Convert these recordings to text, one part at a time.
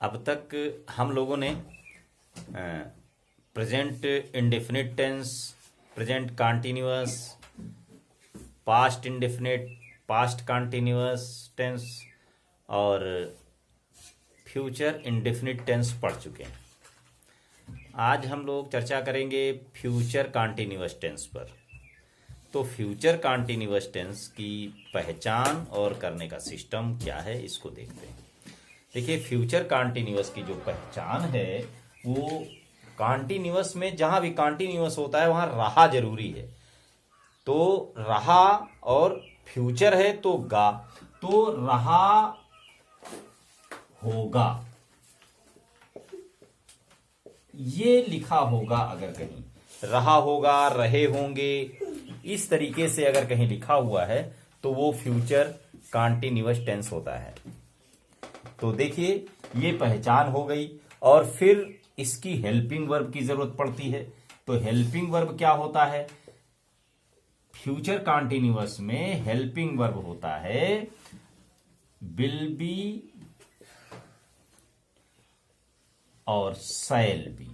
अब तक हम लोगों ने present indefinite tense, present continuous, past indefinite, past continuous tense और फ्यूचर इंडेफिनिट टेंस पढ़ चुके हैं। आज हम लोग चर्चा करेंगे फ्यूचर कॉन्टिन्यूअस टेंस पर। तो फ्यूचर कॉन्टिन्यूअस टेंस की पहचान और करने का सिस्टम क्या है, इसको देखते हैं। देखिए, फ्यूचर कॉन्टिन्यूअस की जो पहचान है वो कॉन्टिन्यूअस में जहां भी कॉन्टिन्यूअस होता है वहां रहा जरूरी है। तो रहा और फ्यूचर है तो गा, तो रहा होगा ये लिखा होगा। अगर कहीं रहा होगा, रहे होंगे, इस तरीके से अगर कहीं लिखा हुआ है तो वो फ्यूचर कॉन्टिन्यूअस टेंस होता है। तो देखिए, ये पहचान हो गई। और फिर इसकी हेल्पिंग वर्ब की जरूरत पड़ती है। तो हेल्पिंग वर्ब क्या होता है? फ्यूचर कॉन्टिन्यूअस में हेल्पिंग वर्ब होता है विल बी और शैल बी।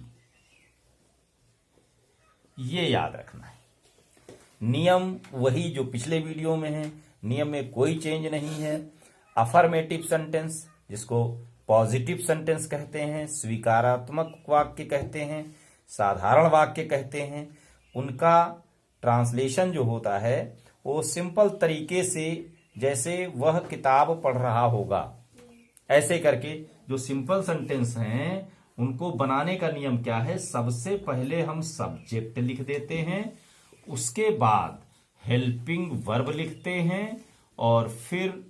ये याद रखना है। नियम वही जो पिछले वीडियो में है, नियम में कोई चेंज नहीं है। अफर्मेटिव सेंटेंस, जिसको पॉजिटिव सेंटेंस कहते हैं, स्वीकारात्मक वाक्य कहते हैं, साधारण वाक्य कहते हैं, उनका ट्रांसलेशन जो होता है वो सिंपल तरीके से, जैसे वह किताब पढ़ रहा होगा, ऐसे करके जो सिंपल सेंटेंस हैं उनको बनाने का नियम क्या है? सबसे पहले हम सब्जेक्ट लिख देते हैं, उसके बाद हेल्पिंग वर्ब लिखते हैं और फिर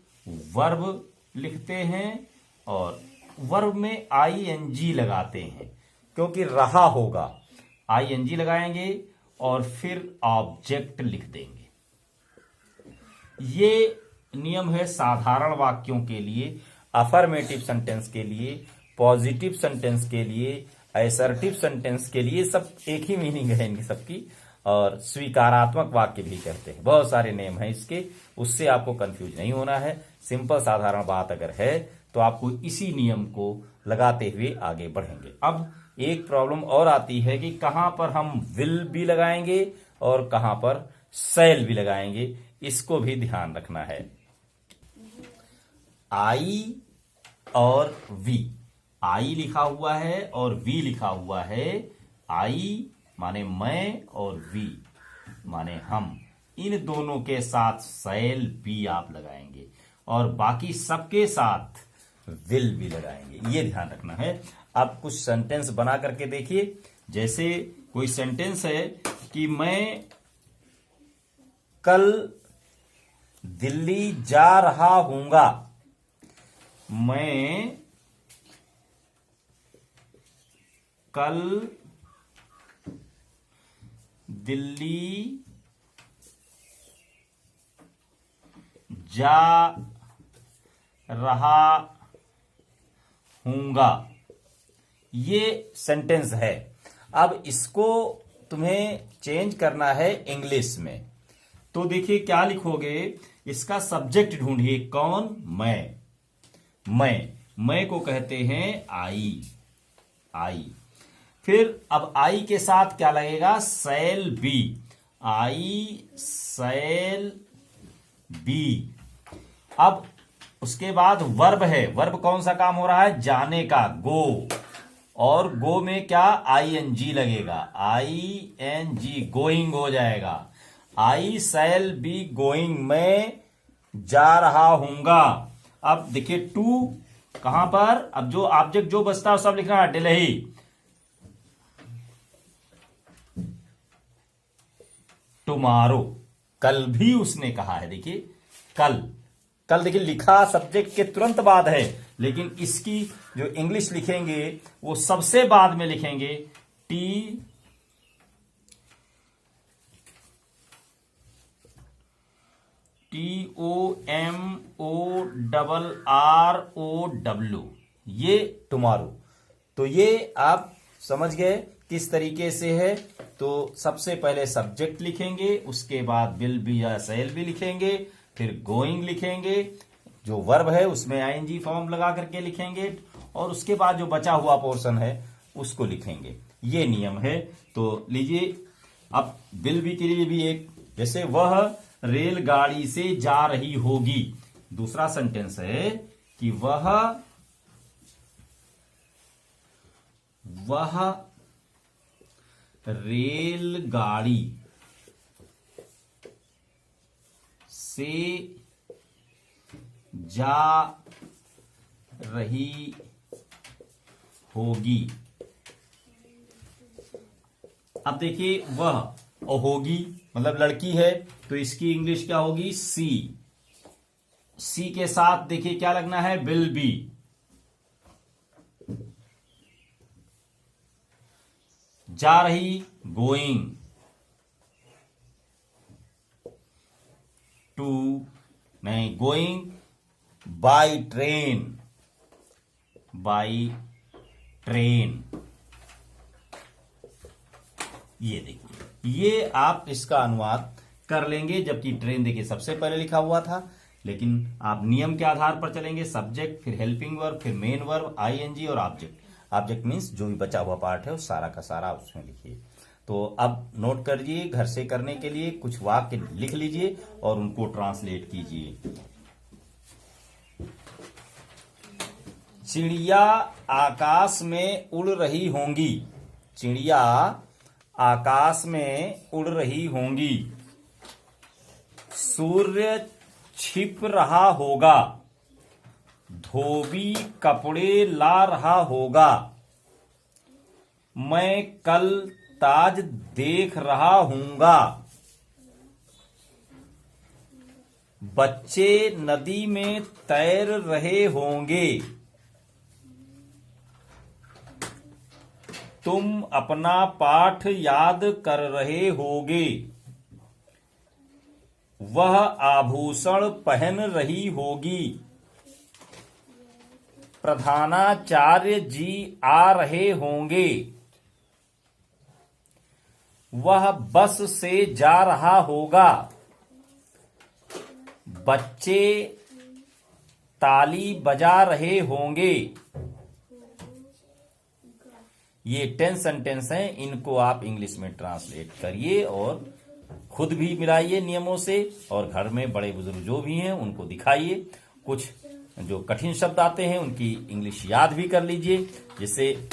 वर्ब लिखते हैं और वर्ब में आईएनजी लगाते हैं, क्योंकि रहा होगा आईएनजी लगाएंगे और फिर ऑब्जेक्ट लिख देंगे। ये नियम है साधारण वाक्यों के लिए, अफर्मेटिव सेंटेंस के लिए, पॉजिटिव सेंटेंस के लिए, असर्टिव सेंटेंस के लिए। सब एक ही मीनिंग है इनकी सबकी। और स्वीकारात्मक वाक्य भी कहते हैं। बहुत सारे नेम हैं इसके, उससे आपको कंफ्यूज नहीं होना है। सिंपल साधारण बात अगर है तो आपको इसी नियम को लगाते हुए आगे बढ़ेंगे। अब एक प्रॉब्लम और आती है कि कहां पर हम विल भी लगाएंगे और कहां पर शैल भी लगाएंगे, इसको भी ध्यान रखना है। आई और वी, आई लिखा हुआ है और वी लिखा हुआ है। आई माने मैं और वी माने हम, इन दोनों के साथ शैल बी आप लगाएंगे और बाकी सबके साथ विल भी लगाएंगे। ये ध्यान रखना है। आप कुछ सेंटेंस बना करके देखिए। जैसे कोई सेंटेंस है कि मैं कल दिल्ली जा रहा हूंगा। मैं कल दिल्ली जा रहा हूंगा। ये सेंटेंस है। अब इसको तुम्हें चेंज करना है इंग्लिश में। तो देखिए क्या लिखोगे? इसका सब्जेक्ट ढूंढिए। कौन? मैं को कहते हैं आई। आई, फिर अब आई के साथ क्या लगेगा? Shall be. I shall be. अब उसके बाद वर्ब है। वर्ब कौन सा काम हो रहा है? जाने का, गो। और गो में क्या? आईएनजी लगेगा। आईएनजी, गोइंग हो जाएगा। आई शैल बी गोइंग, मैं जा रहा हूंगा। अब देखिए टू कहां पर? अब जो ऑब्जेक्ट जो बचता है सब लिखना है। दिल्ली, टुमारो, कल भी उसने कहा है। देखिए कल, कल देखिए लिखा सब्जेक्ट के तुरंत बाद है, लेकिन इसकी जो इंग्लिश लिखेंगे वो सबसे बाद में लिखेंगे। TOMORROW, ये टुमारो। तो ये आप समझ गए किस तरीके से है। तो सबसे पहले सब्जेक्ट लिखेंगे, उसके बाद विल बी या शैल बी लिखेंगे, फिर गोइंग लिखेंगे, जो वर्ब है उसमें आईएनजी फॉर्म लगा करके लिखेंगे, और उसके बाद जो बचा हुआ पोर्शन है उसको लिखेंगे। ये नियम है। तो लीजिए, अब विल बी के लिए भी एक, जैसे वह रेलगाड़ी से जा रही होगी। दूसरा सेंटेंस है कि वह रेलगाड़ी से जा रही होगी। अब देखिए, वह और होगी मतलब लड़की है, तो इसकी इंग्लिश क्या होगी? सी। सी के साथ देखिए क्या लगना है? Will be. जा रही, गोइंग। टू नहीं, going by train. By train. ये देखिए, ये आप इसका अनुवाद कर लेंगे, जबकि ट्रेन देखिए सबसे पहले लिखा हुआ था, लेकिन आप नियम के आधार पर चलेंगे। सब्जेक्ट, फिर हेल्पिंग वर्ब, फिर मेन वर्ब, आईएनजी और ऑब्जेक्ट। ऑब्जेक्ट मीन्स जो भी बचा हुआ पार्ट है वो सारा का सारा उसमें लिखिए। तो अब नोट करिए, घर से करने के लिए कुछ वाक्य लिख लीजिए और उनको ट्रांसलेट कीजिए। चिड़िया आकाश में उड़ रही होंगी। चिड़िया आकाश में उड़ रही होंगी। सूर्य छिप रहा होगा। धोबी कपड़े ला रहा होगा। मैं कल ताज देख रहा हूंगा। बच्चे नदी में तैर रहे होंगे। तुम अपना पाठ याद कर रहे होगे। वह आभूषण पहन रही होगी। प्रधानाचार्य जी आ रहे होंगे। वह बस से जा रहा होगा। बच्चे ताली बजा रहे होंगे। ये 10 सेंटेंस हैं, इनको आप इंग्लिश में ट्रांसलेट करिए और खुद भी मिलाइए नियमों से, और घर में बड़े बुजुर्ग जो भी हैं उनको दिखाइए। कुछ जो कठिन शब्द आते हैं उनकी इंग्लिश याद भी कर लीजिए, जिससे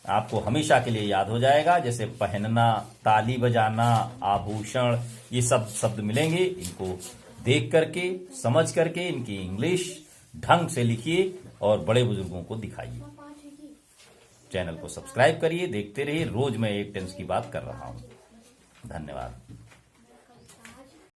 आपको हमेशा के लिए याद हो जाएगा। जैसे पहनना, ताली बजाना, आभूषण, ये सब शब्द मिलेंगे। इनको देख करके, समझ करके इनकी इंग्लिश ढंग से लिखिए और बड़े बुजुर्गों को दिखाइए। चैनल को सब्सक्राइब करिए, देखते रहिए। रोज मैं एक टेंस की बात कर रहा हूं। धन्यवाद।